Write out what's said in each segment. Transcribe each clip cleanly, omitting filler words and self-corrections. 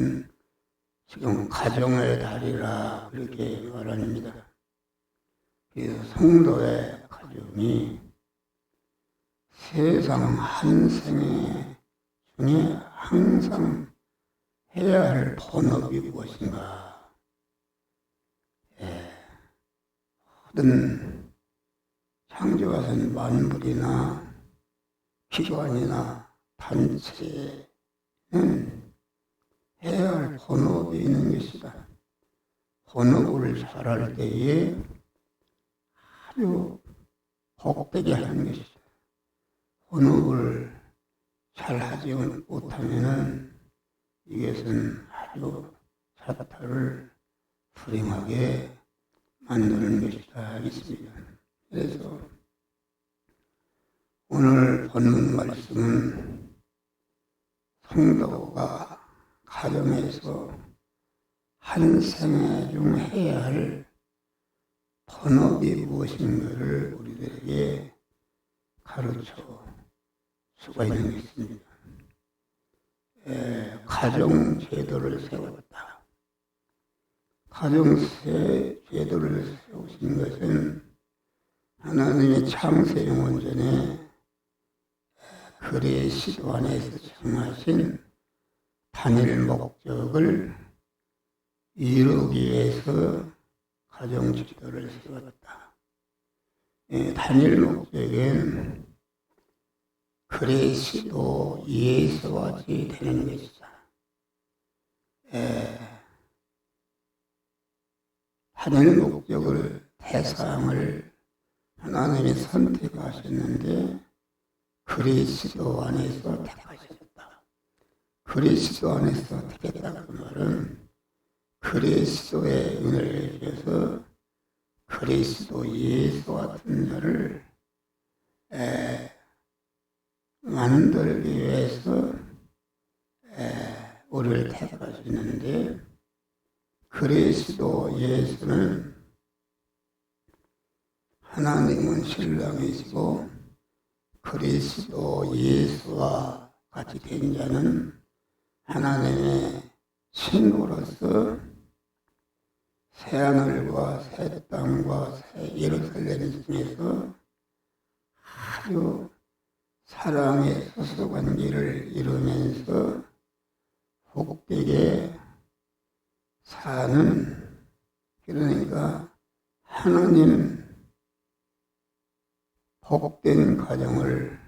것은 지금 가정의 달이라 그렇게 말합니다. 그래서 성도의 가정이 세상 한 생애 중에 항상 해야 할 본업이 무엇인가? 모든 창조하신 만물이나 기관이나 단체는 해야 할 본업이 있는 것이다. 본업을 잘할 때에 아주 복되게 하는 것이다. 본업을 잘하지 못하면은 이것은 아주 사타를 불행하게 만드는 것이다 하겠습니다. 그래서 오늘 본문 말씀은 성도가 가정에서 한 생애 중 해야 할 본업이 무엇인가를 우리들에게 가르쳐 수가 있는 것입니다. 가정 제도를 세웠다. 가정 제도를 세우신 것은 하나님의 창세 영원 전에 그의 시도 안에서 정하신 단일 목적을 이루기 위해서 가정 제도를 세웠다. 단일 목적은 그의 시도 예수와 같이 되는 것이다. 단일 목적을 대상을 하나님이 선택하셨는데 그리스도 안에서 택하셨다. 그리스도 안에서 택했다 그 말은 그리스도의 은혜를 주셔서 그리스도 예수 같은 자를 만들기 위해서 우리를 택하시는데 그리스도 예수는 하나님은 신랑이시고 그리스도 예수와 같이 된 자는 하나님의 친구로서 새하늘과 새 땅과 새 예루살렘 중에서 아주 사랑의 소속관계를 이루면서 복되게 사는, 그러니까 하나님 복된 가정을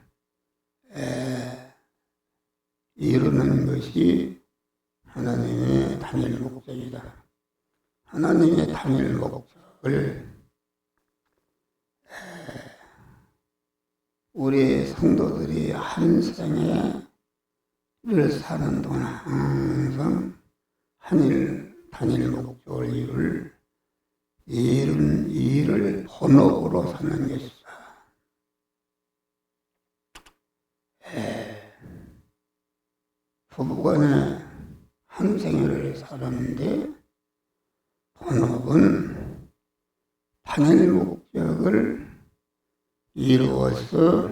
이루는 것이 하나님의 단일 목적이다. 하나님의 단일 목적을 우리 성도들이 한 생애를 사는 동안 항상 단일 목적을 이룬 일을 본업으로 사는 것이다. 부부간에 한 생애를 살았는데 본업은 단일 목적을 이루어서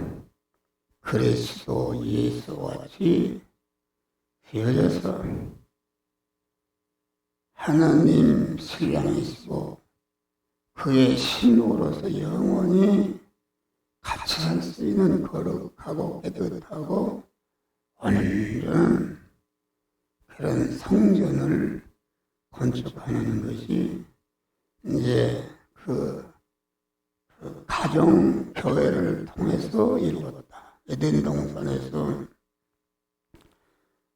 그리스도 예수와 같이 되어져서 하나님 신랑이시고 그의 신우로서 영원히 같이 살 수 있는 거룩하고 깨끗하고 온전한 그런 성전을 건축하는 것이 이제 그 가정 교회를 통해서 이루어졌다. 에덴 동산에서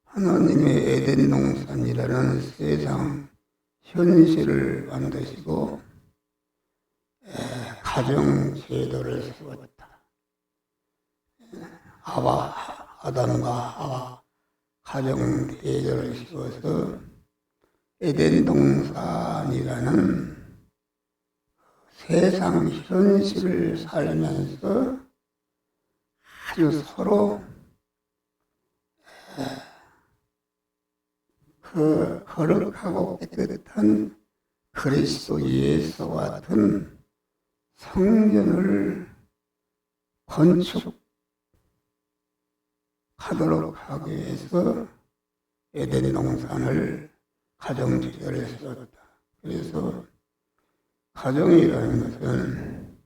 하나님의 에덴 동산이라는 세상 현실을 만드시고 가정 제도를 세웠다. 아담과 하와 가정 제도를 세워서 에덴 동산이라는 세상 현실을 살면서 아주 서로 그 거룩하고 깨끗한 그리스도 예수와 같은 성전을 건축하도록 하기 위해서 에덴 동산을 가정제를 세웠다. 그래서 가정이라는 것은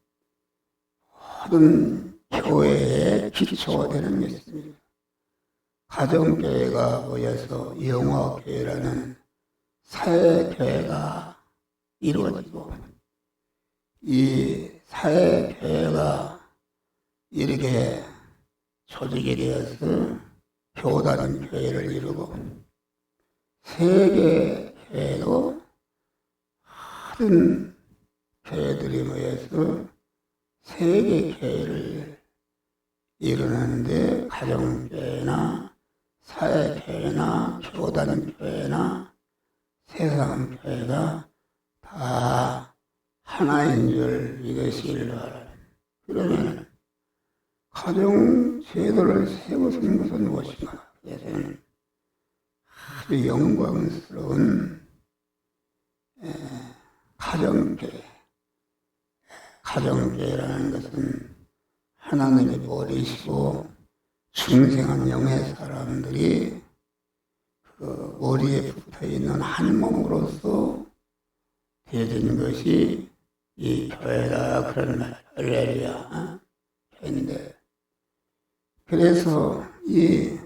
모든 교회의 기초가 되는 것입니다. 가정교회가 모여서 영화교회라는 사회교회가 이루어지고, 이 사회교회가 이렇게 조직이 되어서 교단교회를 이루고, 세계교회도 모든 교회들이 모여서 세계교회를 이루는데, 가정교회나 사회교회나 교단교회나 세상교회가 다 하나인 줄 믿으시길 바랍니다. 그러면 가정제도를 세우신 것은 무엇인가? 그래서는 아주 영광스러운 가정교회. 가정교회라는 것은 하나님이 버리시고 중생한 영의 사람들이 그 머리에 붙어있는 한 몸으로서 되어진 것이 이 교회다. 그런 말, 할렐루야. 교회인데, 그래서 이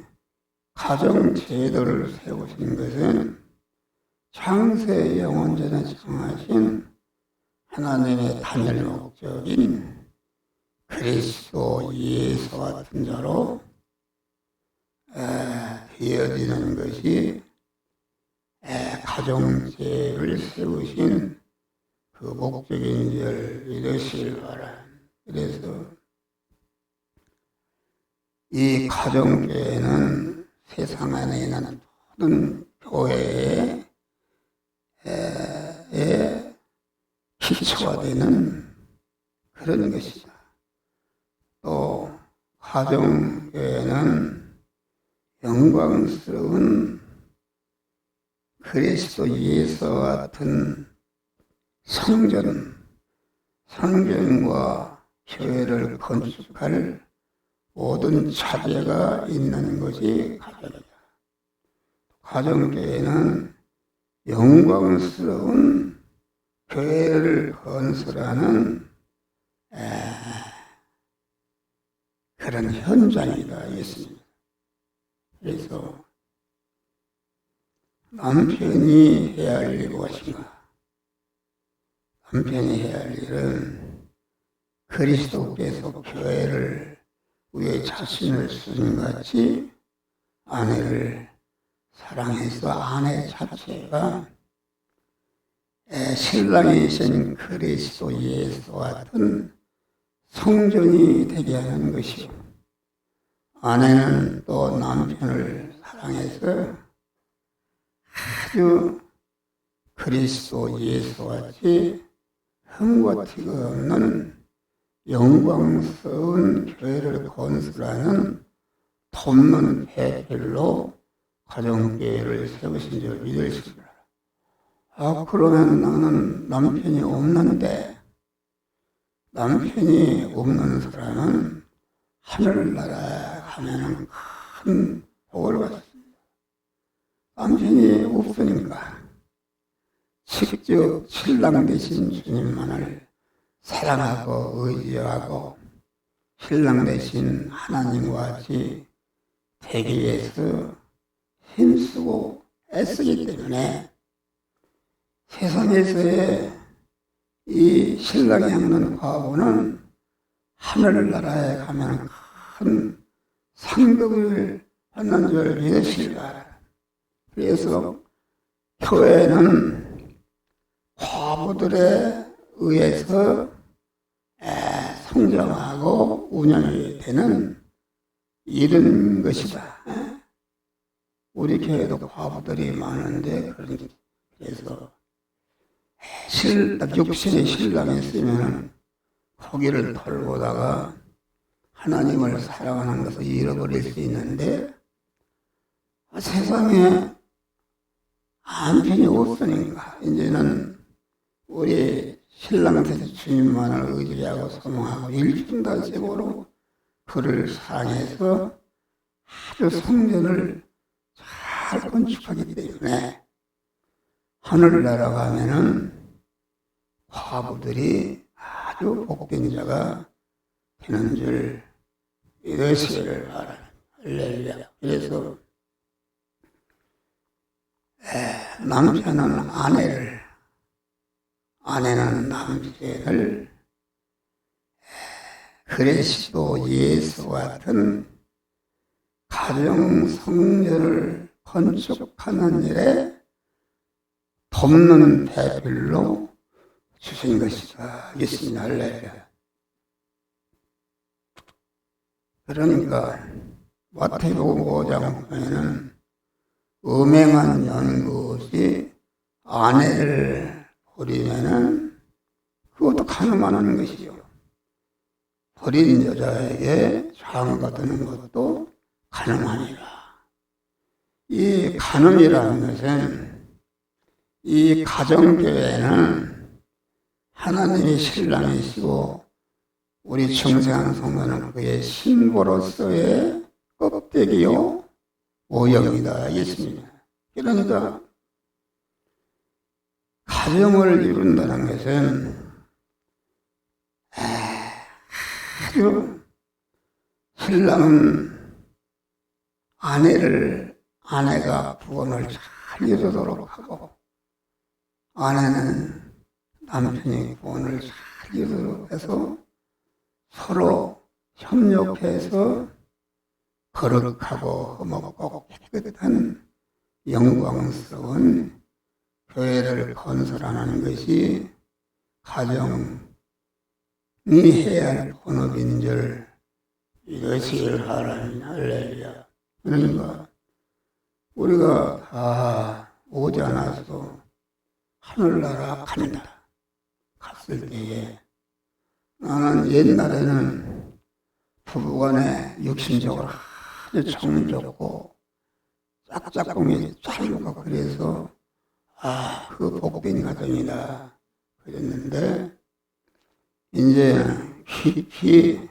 가정제도를 세우신 것은 창세 영원전에 정하신 하나님의 단일 목적인 그리스도 예수 같은 자로 되어지는 것이 가정제를 세우신 그 목적인 줄 믿으시길 바랍니다. 그래서 이 가정교회는 세상 안에 있는 모든 교회의 기초가 되는 그런 것이다. 또 가정교회는 영광스러운 그리스도 예수와 같은 성전과 교회를 건축할 모든 자재가 있는 것이 가정이다. 가정교회는 영광스러운 교회를 건설하는 그런 현장이다 했습니다. 그래서 남편이 해야 할 일이 무엇인가? 남편이 해야 할 일은 그리스도께서 교회를 위해 자신을 주님같이 아내를 사랑해서 아내 자체가 신랑이신 그리스도 예수와 같은 성전이 되게 하는 것이요, 아내는 또 남편을 사랑해서 아주 그리스도 예수와 같이 흠과 티가 없는 영광스러운 교회를 건설하는 돕는 배필로 가정교회를 세우신 줄 믿으십니다. 그러면 나는 남편이 없는데, 남편이 없는 사람은 하늘나라에 가면 큰 복을 받습니다. 남편이 없으니까 직접 신랑 되신 주님만을 사랑하고 의지하고 신랑 되신 하나님과 같이 되기 위해서 힘쓰고 애쓰기 때문에 세상에서의 이 신랑이 하는 과거는 하늘나라에 가면 큰 상급을 받는 줄 믿으시기 바랍니다. 그래서 교회는 과부들에 의해서 성장하고 운영이 되는 이런 것이다. 우리 교회도 과부들이 많은데, 그래서 육신의 신랑이 있으면 고기를 털고다가 하나님을 사랑하는 것을 잃어버릴 수 있는데, 세상에 남편이 없으니까 이제는 우리 신랑한테 주님만을 의지하고 소망하고 일중단식으로 그를 사랑해서 아주 성전을 잘 잘 건축하기 때문에 하늘나라 가면은 과부들이 아주 복된 자가 되는 줄 이것을 알아요. 할렐루야. 그래서 남편은 아내를, 아내는 남편을 그리스도 예수 같은 가정 성전을 건축하는 일에 돕는 대필로 주신 것이다. 예수님 할렐루야. 그러니까 마태복음 5장 보면은 음행한 연것이 아내를 버리면은 그것도 가늠하는 것이요. 버린 여자에게 장가 드는 것도 가늠하니라. 이 가늠이라는 것은 이 가정교회는 하나님이 신랑이시고 우리 중생한 성도는 그의 신부로서의 껍데기요 오형이다. 예수님. 그러니까 가정을 이룬다는 것은 아주 신랑은 아내가 부원을 잘 이루도록 하고 아내는 남편이 부원을 잘 이루도록 해서 서로 협력해서 거룩하고 흠없고 깨끗한 영광스러운 교회를 건설하는 것이 가정이 해야 할 본업인 줄 이것을 하라니. 할렐루야. 그러니까 우리가 다 오지 않아서 하늘나라 간다. 갔을 때에 나는 옛날에는 부부간에 육신적으로 아주 정좋고 짝짝꿍이 잘하고 그래서 그 복된 가정이다 그랬는데 이제 깊이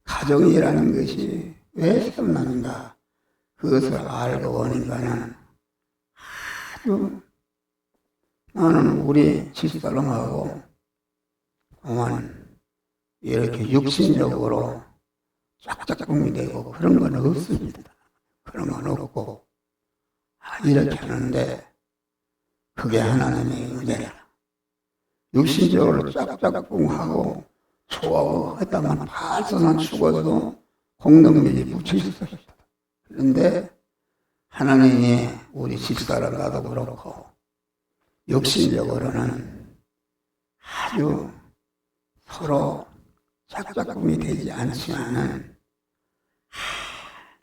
가정이라는 것이 왜 태어나는가 그것을 알고 보니까는 아주 나는 우리 집사람하고 그만 이렇게 육신적으로 짝짝꿍이 되고 그런 건 없습니다. 그런 건 없고 이렇게 하는데 그게 하나님의 은혜라. 육신적으로 짝짝꿍하고 좋아하고 했다만 발선한 죽어도 공동묘지 묻힐 수 있다. 그런데 하나님이 우리 집사람 나도 그렇고 육신적으로는 아주 서로 짝짝꿍이 되지 않지만은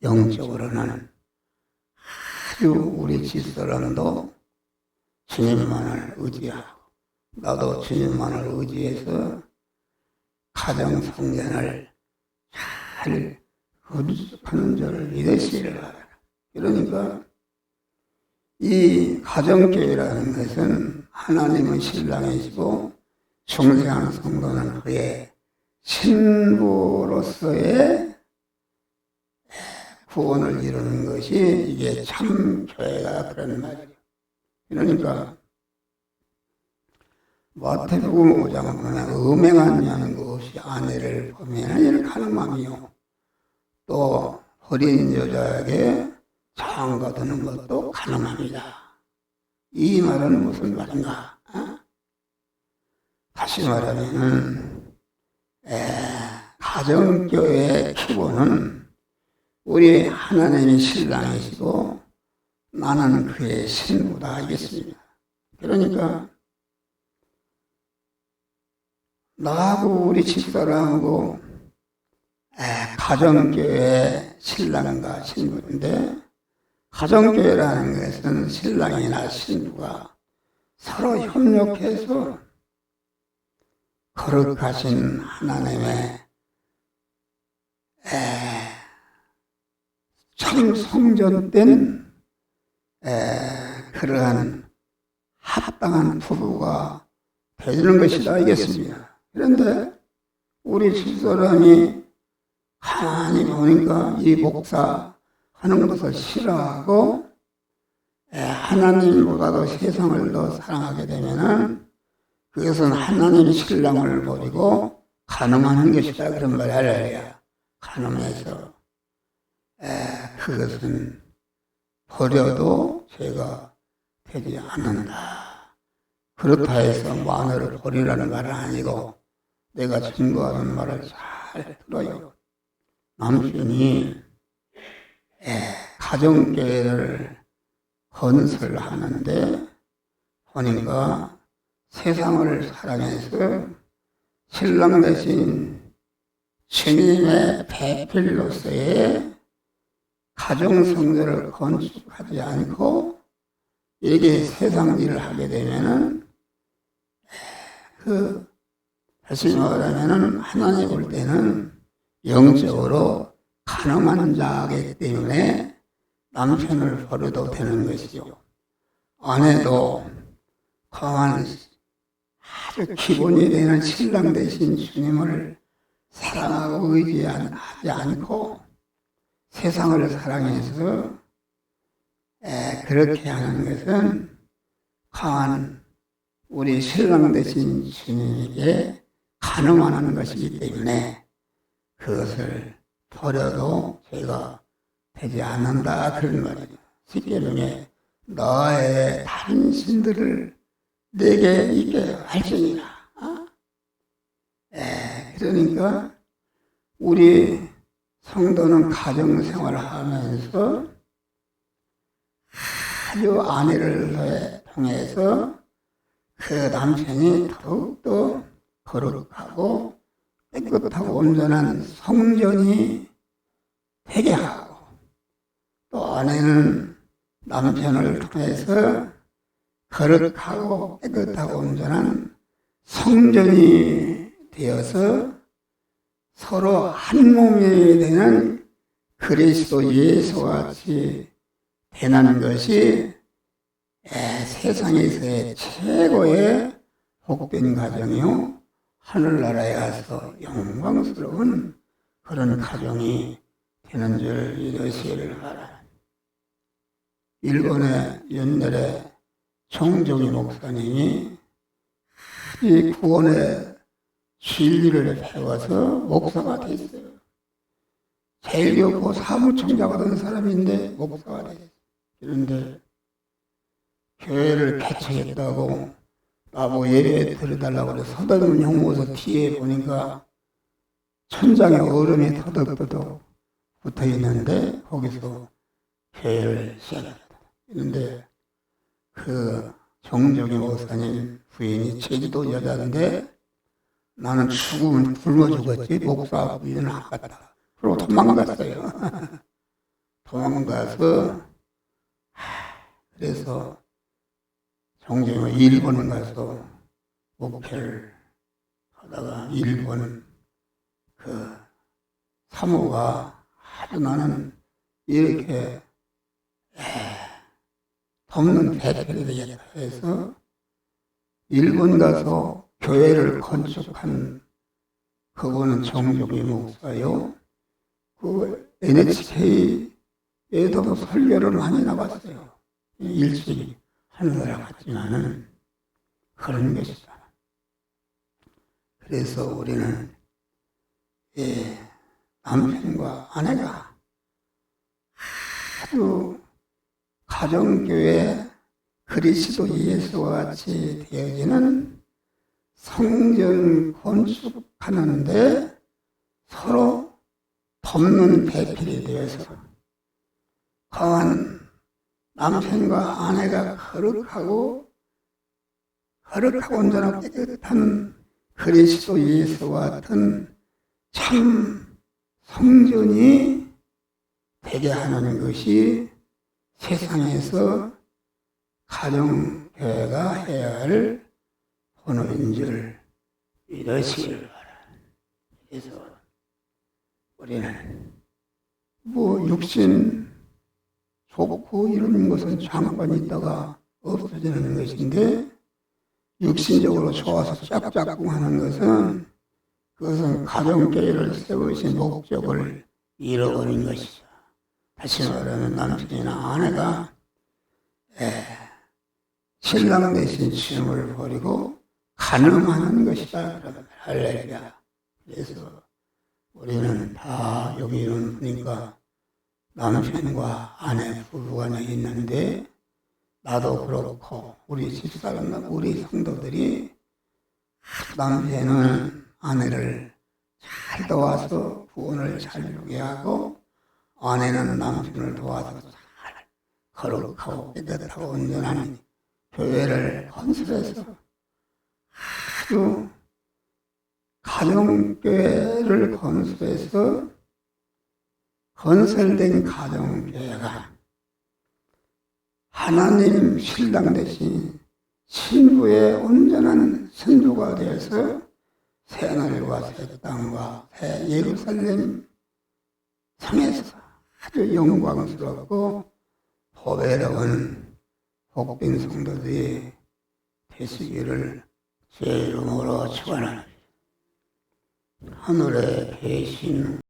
영적으로는 아주 우리 집사람도 주님만을 의지하고 나도 주님만을 의지해서 가정 성전을 잘 건축하는 줄 믿으시라. 그러니까 이 가정교회라는 것은 하나님은 신랑이시고 중생한 성도는 그의 신부로서의 구원을 이루는 것이 이게 참 교회다 그런 말이에요. 그러니까 마태복음 5장 보면 음행한 여는 것이 아내를 보면 이를 가늠하며 또 어린 여자에게 장가 드는 것도 가늠합니다. 이 말은 무슨 말인가? 다시 말하면 가정교회의 기본은 우리 하나님이 신랑이시고 나는 그의 신부다 하겠습니다. 그러니까 나하고 우리 집사람하고 가정교회 신랑과 신부인데 가정교회라는 것은 신랑이나 신부가 서로 협력해서 거룩하신 하나님의 참 성전된 그러한 합당한 부부가 되는 것이다 알겠습니다. 그런데 우리 집사람이 가만히 보니까 이 목사 하는 것을 싫어하고 하나님보다도 세상을 더 사랑하게 되면은 그것은 하나님 신랑을 버리고 간음하는 것이다. 그런 말을 알아야 간음해서 그것은 버려도 죄가 되지 않는다. 그렇다 해서 마누를 버리라는 말은 아니고 내가 증거하는 말을 잘 들어요. 남편이 가정교회를 건설하는데 보니까 세상을 사랑해서 신랑 대신 주님의 배필로서의 가정성전을 건축하지 않고 이렇게 세상 일을 하게 되면은 다시 말하면은 하나님 볼 때는 영적으로 가늠한 자이기 때문에 남편을 버려도 되는 것이죠. 아내도 강한 아주 기본이 되는 신랑 대신 주님을 사랑하고 의지하지 않고 세상을 사랑해서 그렇게 하는 것은 강한 우리 신랑 대신 주님에게 간음하는 것이기 때문에 그것을 버려도 죄가 되지 않는다. 그런 말이죠. 십계명에 너의 다른 신들을 내게 있게 할지니라. 그러니까 우리 성도는 가정생활을 하면서 아주 아내를 통해서 그 남편이 더욱더 거룩하고 깨끗하고 온전한 성전이 되게 하고 또 아내는 남편을 통해서 거룩하고 깨끗하고 온전한 성전이 되어서 서로 한 몸이 되는 그리스도 예수와 같이 되는 것이 세상에서의 최고의 복된 가정이요 하늘나라에 가서 영광스러운 그런 가정이 되는 줄 믿으시기를 바랍니다. 일본의 옛날에 정종희 목사님이 이 구원의 진리를 배워서 목사가 됐어요. 제일교포 사무총장가 된 사람인데 목사가 됐어요. 그런데 교회를 개척했다고 나보고 예배 드려달라고 그래서 서대문 형무소 뒤에 보니까 천장에 얼음이 터덕터덕 붙어있는데 거기서 교회를 시작했다. 그런데 그 정종희 목사님 부인이 제주도 여자인데 나는 죽으면 굶어 죽었지 목사 부인은 아깝다. 그리고 도망갔어요. 도망가서 그래서 정종이 일본 가서 목회를 하다가 일본 그 사모가 아주 나는 이렇게 덮는 대표가 되겠다 해서 일본 가서 교회를 건축한 그거는 정종희 목사요. 그 NHK에도 설교를 많이 나갔어요. 일찍 하늘나라 같지만은 그런 것이다. 그래서 우리는 남편과 아내가 아주 가정교회 그리스도 예수와 같이 되어지는 성전 건축하는데 서로 돕는 배필이 되어서 강한 남편과 아내가 거룩하고 온전하고 깨끗한 그리스도 예수와 같은 참 성전이 되게 하는 것이 세상에서 가정교회가 해야 할 본업인 줄 믿으시길 바랍니다. 그래서 우리는 육신 좋고 이런 것은 잠깐 있다가 없어지는 것인데 육신적으로 좋아서 짝짝꿍 하는 것은 그것은 가정교회를 세우신 목적을 잃어버린 것이죠. 다시 말하면 남편이나 아내가 신랑 대신 취임을 버리고 간음하는 것이다. 그러면 할렐루야. 그래서 우리는 다 여기 있는 분이니까 남편과 아내 부부간에 있는데 나도 그렇고 우리 집사람 우리 성도들이 남편은 아내를 잘 도와서 구원을 잘 이루게 하고 아내는 남편을 도와서 잘 거룩하고 깨끗하고 온전한 교회를 건설해서 아주 가정교회를 건설해서 건설된 가정교회가 하나님 신랑 대신 신부의 온전한 선조가 되어서 새하늘과 새 땅과 새 예루살렘 성에서 아주 영광스럽고 보배로운 복된 성도들이 되시기를 주의 이름으로 축원합니다. 하늘의 계신